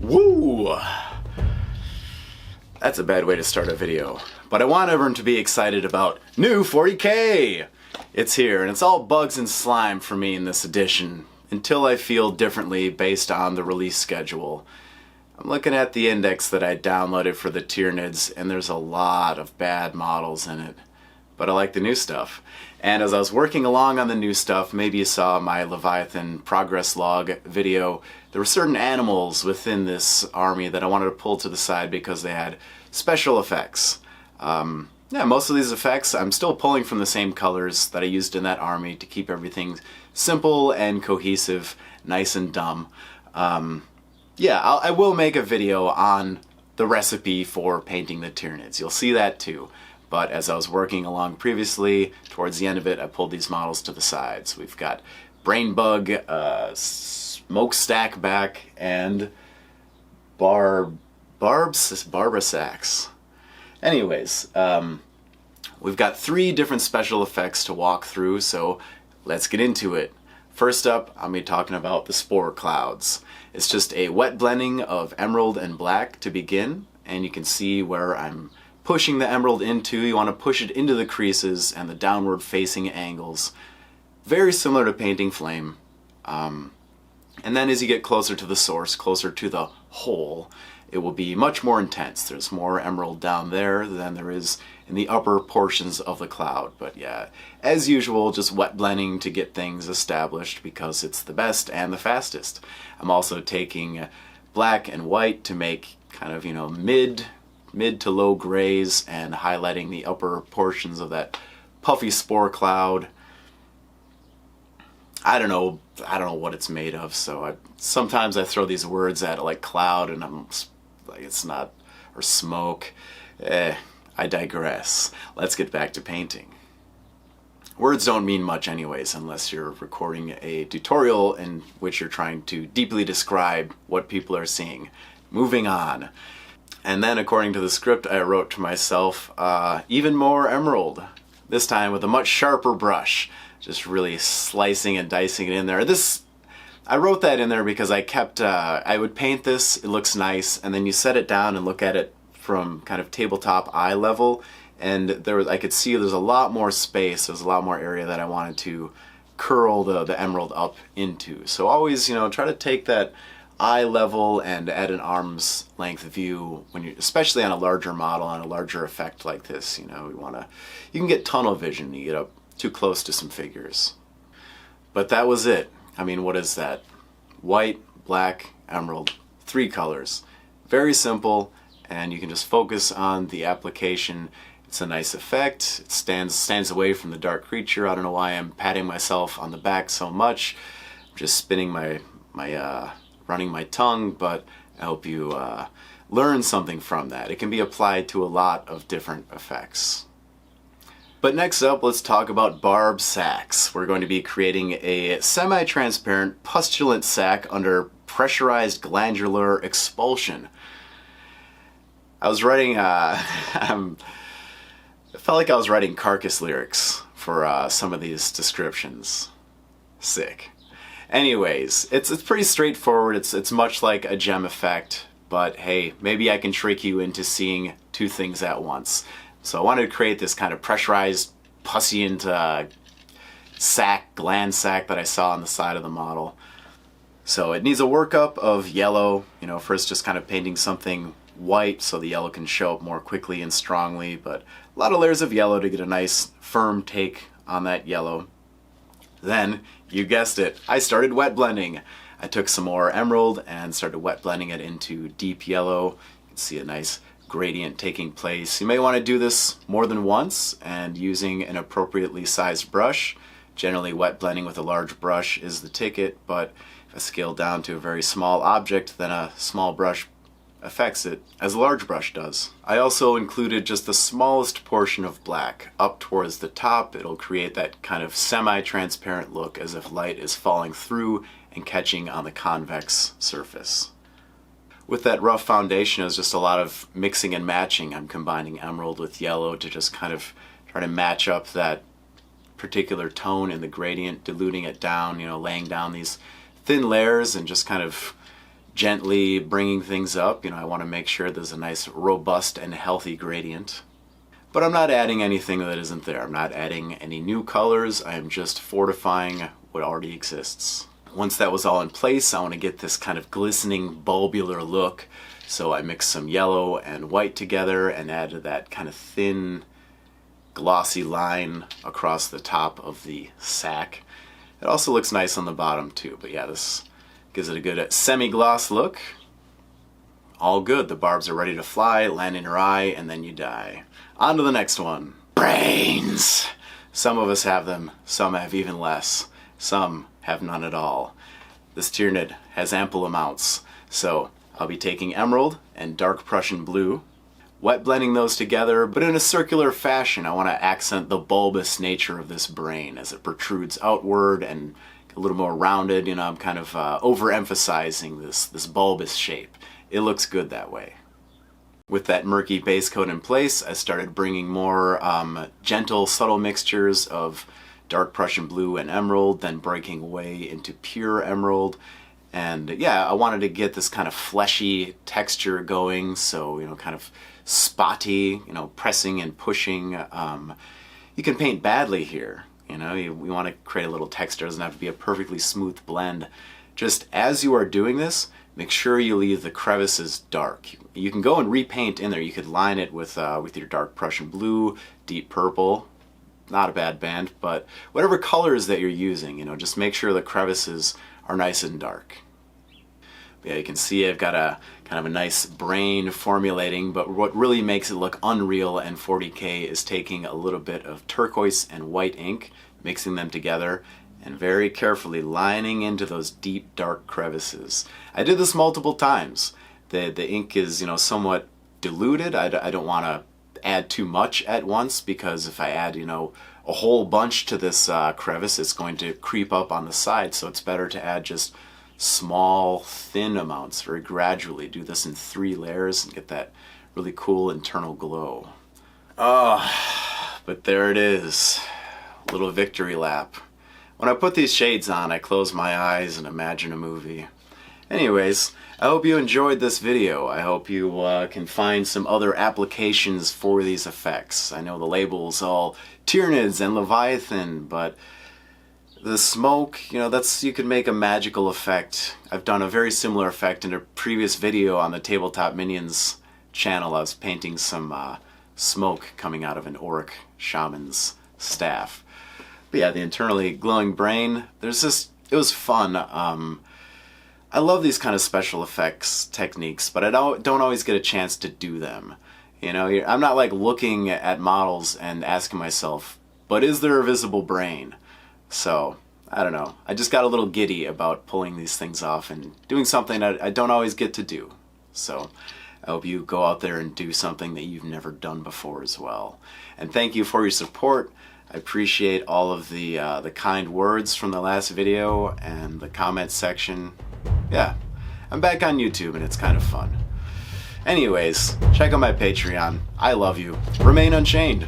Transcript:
Woo! That's a bad way to start a video. But I want everyone to be excited about new 40K! It's here, and it's all bugs and slime for me in this edition, until I feel differently based on the release schedule. I'm looking at the index that I downloaded for the Tyranids, and there's a lot of bad models in it. But I like the new stuff. And as I was working along on the new stuff, maybe you saw my Leviathan progress log video, there were certain animals within this army that I wanted to pull to the side because they had special effects. Yeah, most of these effects I'm still pulling from the same colors that I used in that army to keep everything simple and cohesive, nice and dumb. Yeah, I will make a video on the recipe for painting the Tyranids. You'll see that too. But as I was working along previously, towards the end of it, I pulled these models to the sides. We've got Brainbug, Smokestack back, and Barb Sacks. Anyways, we've got 3 different special effects to walk through, so let's get into it. First up, I'm going to be talking about the Spore Clouds. It's just a wet blending of emerald and black to begin, and you can see where I'm pushing the emerald into. You want to push it into the creases and the downward facing angles. Very similar to painting flame. And then as you get closer to the source, closer to the hole, it will be much more intense. There's more emerald down there than there is in the upper portions of the cloud. But yeah, as usual, just wet blending to get things established because it's the best and the fastest. I'm also taking black and white to make kind of, mid to low grays and highlighting the upper portions of that puffy spore cloud. I don't know what it's made of, so sometimes I throw these words at it like cloud and I'm like, it's not, or smoke. I digress. Let's get back to painting. Words don't mean much anyways unless you're recording a tutorial in which you're trying to deeply describe what people are seeing. Moving on. And then according to the script I wrote to myself, even more emerald. This time with a much sharper brush. Just really slicing and dicing it in there. I wrote that in there because I kept, I would paint this, it looks nice, and then you set it down and look at it from kind of tabletop eye level, and I could see there's a lot more space, there's a lot more area that I wanted to curl the emerald up into. So always, try to take that eye level and add an arm's length view when you, especially on a larger model, on a larger effect like this. You can get tunnel vision, you get up too close to some figures. But that was it. I mean, what is that? White, black, emerald, 3 colors. Very simple, and you can just focus on the application. It's a nice effect. It stands away from the dark creature. I don't know why I'm patting myself on the back so much. I'm just spinning running my tongue, but I hope you learn something from that. It can be applied to a lot of different effects. But next up, let's talk about Barb Sacks. We're going to be creating a semi-transparent pustulant sac under pressurized glandular expulsion. I was writing, I felt like I was writing carcass lyrics for some of these descriptions. Sick. Anyways, it's pretty straightforward. It's much like a gem effect, but hey, maybe I can trick you into seeing 2 things at once. So I wanted to create this kind of pressurized, pusient gland sac that I saw on the side of the model. So it needs a workup of yellow, first just kind of painting something white so the yellow can show up more quickly and strongly, but a lot of layers of yellow to get a nice firm take on that yellow. Then, you guessed it, I started wet blending. I took some more emerald and started wet blending it into deep yellow. You can see a nice gradient taking place. You may want to do this more than once and using an appropriately sized brush. Generally wet blending with a large brush is the ticket, but if I scale down to a very small object, then a small brush affects it as a large brush does. I also included just the smallest portion of black up towards the top. It'll create that kind of semi-transparent look as if light is falling through and catching on the convex surface. With that rough foundation, it was just a lot of mixing and matching. I'm combining emerald with yellow to just kind of try to match up that particular tone in the gradient, diluting it down, laying down these thin layers and just kind of gently bringing things up. You know, I want to make sure there's a nice, robust, and healthy gradient. But I'm not adding anything that isn't there. I'm not adding any new colors. I am just fortifying what already exists. Once that was all in place, I want to get this kind of glistening, bulbular look. So I mix some yellow and white together and added that kind of thin, glossy line across the top of the sack. It also looks nice on the bottom too, but yeah, this gives it a good semi-gloss look. All good, the barbs are ready to fly, land in your eye, and then you die. On to the next one. Brains! Some of us have them, some have even less. Some have none at all. This Tyranid has ample amounts, so I'll be taking emerald and dark Prussian blue, wet blending those together, but in a circular fashion. I want to accent the bulbous nature of this brain as it protrudes outward and a little more rounded. You know, I'm kind of overemphasizing this bulbous shape. It looks good that way. With that murky base coat in place, I started bringing more gentle, subtle mixtures of dark Prussian blue and emerald, then breaking away into pure emerald. And yeah, I wanted to get this kind of fleshy texture going, so, you know, kind of spotty, you know, pressing and pushing. You can paint badly here, you know, we want to create a little texture. It doesn't have to be a perfectly smooth blend. Just as you are doing this, make sure you leave the crevices dark. You can go and repaint in there. You could line it with your dark Prussian blue, deep purple. Not a bad band, but whatever colors that you're using, you know, just make sure the crevices are nice and dark. Yeah, you can see I've got a kind of a nice brain formulating, but what really makes it look unreal and 40K is taking a little bit of turquoise and white ink, mixing them together, and very carefully lining into those deep dark crevices. I did this multiple times. The ink is, you know, somewhat diluted. I don't want to add too much at once, because if I add, you know, a whole bunch to this crevice, it's going to creep up on the side. So it's better to add just small, thin amounts very gradually. Do this in 3 layers and get that really cool internal glow. Oh, but there it is. A little victory lap. When I put these shades on, I close my eyes and imagine a movie. Anyways, I hope you enjoyed this video. I hope you can find some other applications for these effects. I know the label's all Tyranids and Leviathan, but the smoke, you know, you could make a magical effect. I've done a very similar effect in a previous video on the Tabletop Minions channel. I was painting some smoke coming out of an orc shaman's staff. But yeah, the internally glowing brain, it was fun. I love these kind of special effects techniques, but I don't always get a chance to do them. You know, I'm not like looking at models and asking myself, but is there a visible brain? So, I don't know. I just got a little giddy about pulling these things off and doing something that I don't always get to do. So, I hope you go out there and do something that you've never done before as well. And thank you for your support. I appreciate all of the kind words from the last video and the comment section. Yeah, I'm back on YouTube and it's kind of fun. Anyways, check out my Patreon. I love you. Remain unchained.